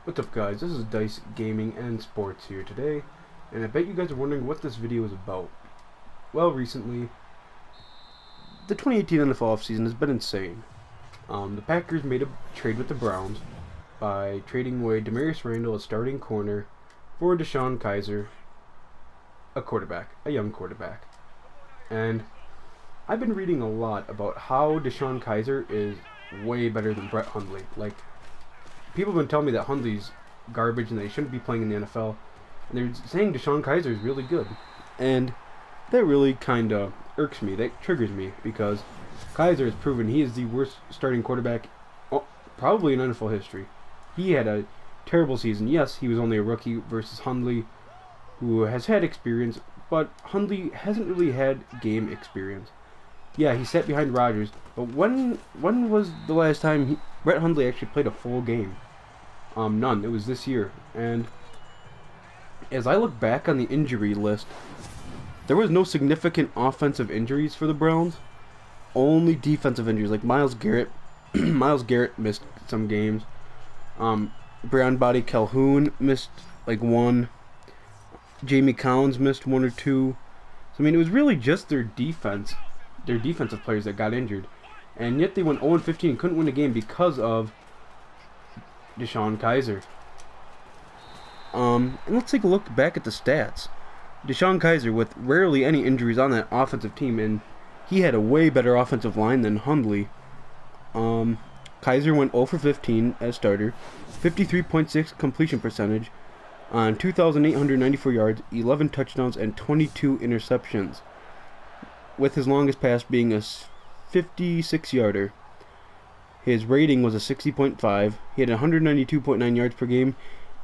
What's up, guys? This is Dice Gaming and Sports here today, and I bet you guys are wondering what this video is about. Well, recently, the 2018 NFL offseason has been insane. The Packers made a trade with the Browns by trading away Demarius Randall, a starting corner, for Deshaun Kizer, a young quarterback. And I've been reading a lot about how Deshaun Kizer is way better than Brett Hundley. Like, people have been telling me that Hundley's garbage and they shouldn't be playing in the NFL. And they're saying Deshaun Kizer is really good. And that really kind of irks me. That triggers me because Kizer has proven he is the worst starting quarterback probably in NFL history. He had a terrible season. Yes, he was only a rookie versus Hundley, who has had experience, but Hundley hasn't really had game experience. Yeah, he sat behind Rodgers, but when was the last time Brett Hundley actually played a full game? None. It was this year. And as I look back on the injury list, there was no significant offensive injuries for the Browns. Only defensive injuries, like Myles Garrett. Myles Garrett missed some games. Brown Body Calhoun missed like one. Jamie Collins missed one or two. So I mean, it was really just their defensive players that got injured. And yet they went 0-15 and couldn't win a game because of Deshaun Kizer. And let's take a look back at the stats. Deshaun Kizer, with rarely any injuries on that offensive team, and he had a way better offensive line than Hundley. Kizer went 0 for 15 as starter, 53.6 completion percentage on 2,894 yards, 11 touchdowns, and 22 interceptions, with his longest pass being a 56-yarder. His rating was a 60.5. He had 192.9 yards per game,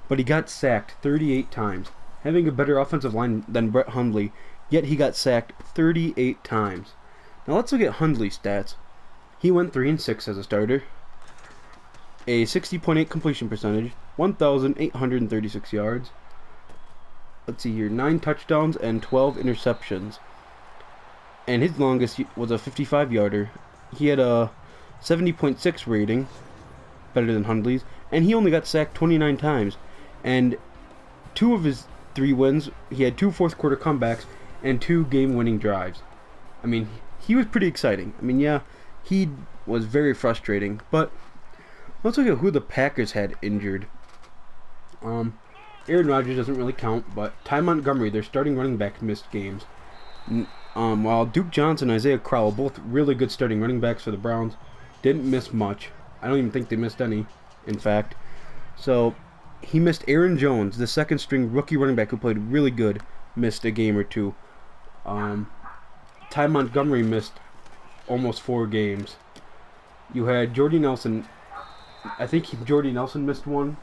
but he got sacked 38 times, having a better offensive line than Brett Hundley, yet he got sacked 38 times. Now let's look at Hundley's stats. He went 3-6 as a starter, a 60.8 completion percentage, 1,836 yards. Let's see here, 9 touchdowns and 12 interceptions. And his longest was a 55-yarder. He had a 70.6 rating, better than Hundley's, and he only got sacked 29 times. And 2 of his 3 wins, he had 2 fourth-quarter comebacks and 2 game-winning drives. I mean, he was pretty exciting. I mean, yeah, he was very frustrating. But let's look at who the Packers had injured. Aaron Rodgers doesn't really count, but Ty Montgomery, their starting running back, missed games. While Duke Johnson and Isaiah Crowell, both really good starting running backs for the Browns, didn't miss much. I don't even think they missed any, in fact. So, he missed Aaron Jones, the second-string rookie running back who played really good, missed a game or 2. Ty Montgomery missed almost 4 games. You had Jordy Nelson. I think Jordy Nelson missed one.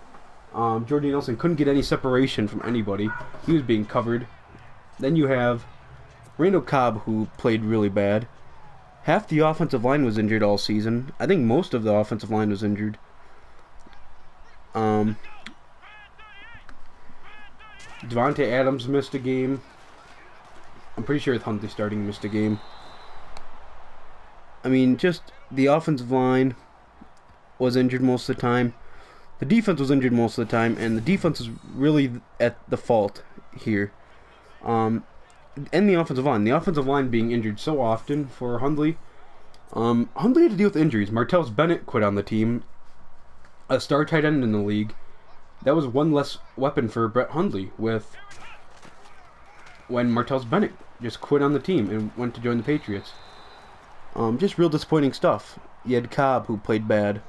Jordy Nelson couldn't get any separation from anybody. He was being covered. Then you have Randall Cobb, who played really bad. Half the offensive line was injured all season. I think most of the offensive line was injured. Devontae Adams missed a game. I'm pretty sure with Hundley starting missed a game. I mean, just the offensive line was injured most of the time. The defense was injured most of the time, and the defense is really at the fault here. And the offensive line. The offensive line being injured so often for Hundley. Hundley had to deal with injuries. Martellus Bennett quit on the team. A star tight end in the league. That was one less weapon for Brett Hundley when Martellus Bennett just quit on the team and went to join the Patriots. Just real disappointing stuff. You had Cobb, who played bad.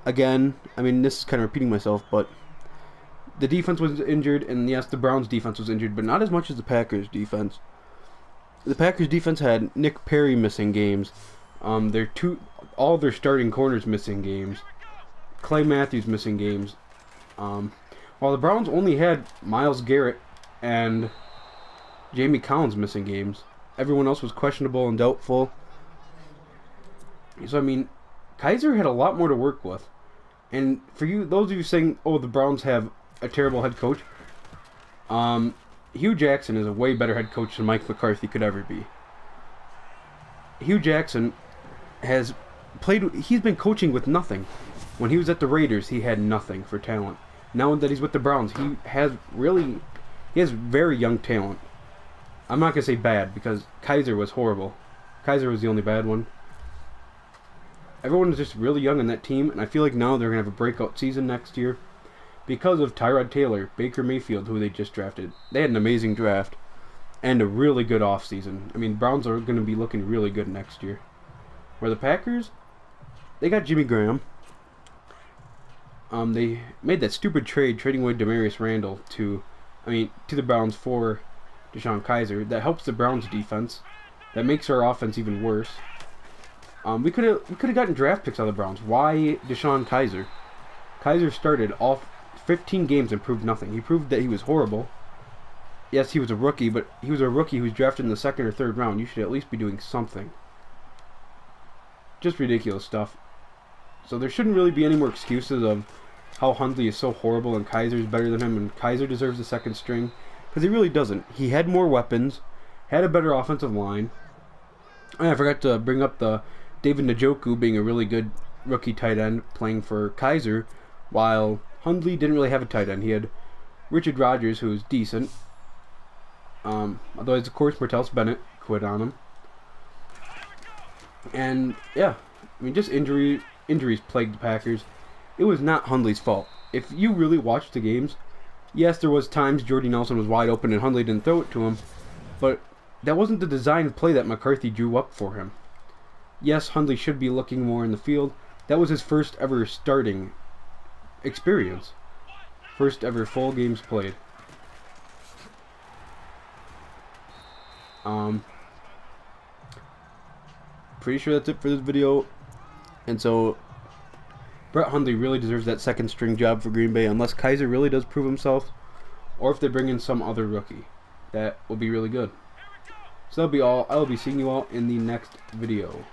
Again, I mean, this is kind of repeating myself, but the defense was injured, and yes, the Browns' defense was injured, but not as much as the Packers' defense. The Packers' defense had Nick Perry missing games. All of their starting corners missing games. Clay Matthews missing games. While the Browns only had Myles Garrett and Jamie Collins missing games. Everyone else was questionable and doubtful. So, I mean, Kizer had a lot more to work with. And for you, those of you saying, oh, the Browns have a terrible head coach, Hugh Jackson is a way better head coach than Mike McCarthy could ever be. Hugh Jackson he's been coaching with nothing. When he was at the Raiders, he had nothing for talent. now that he's with the Browns, he has very young talent. I'm not gonna say bad because Kizer was horrible. Kizer was the only bad one. Everyone is just really young in that team, and I feel like now they're gonna have a breakout season next year because of Tyrod Taylor, Baker Mayfield, who they just drafted. They had an amazing draft and a really good offseason. I mean, Browns are gonna be looking really good next year. Where the Packers, they got Jimmy Graham. They made that stupid trade, trading away Demarius Randall to the Browns for Deshaun Kizer. That helps the Browns defense. That makes our offense even worse. We could have gotten draft picks out of the Browns. Why Deshaun Kizer? Kizer started all 15 games and proved nothing. He proved that he was horrible. Yes, he was a rookie, but he was a rookie who was drafted in the 2nd or 3rd round. You should at least be doing something. Just ridiculous stuff. So there shouldn't really be any more excuses of how Hundley is so horrible and Kizer is better than him and Kizer deserves the 2nd string. Because he really doesn't. He had more weapons, had a better offensive line. And I forgot to bring up the David Njoku being a really good rookie tight end playing for Kizer, while Hundley didn't really have a tight end. He had Richard Rodgers, who was decent. Otherwise, of course, Martellus Bennett quit on him. And yeah, I mean, just injuries plagued the Packers. It was not Hundley's fault. If you really watched the games, yes, there was times Jordy Nelson was wide open and Hundley didn't throw it to him, but that wasn't the designed play that McCarthy drew up for him. Yes, Hundley should be looking more in the field. That was his first ever starting experience. First ever full games played. Pretty sure that's it for this video. And so Brett Hundley really deserves that 2nd string job for Green Bay unless Kizer really does prove himself, or if they bring in some other rookie. That will be really good. So that'll be all. I will be seeing you all in the next video.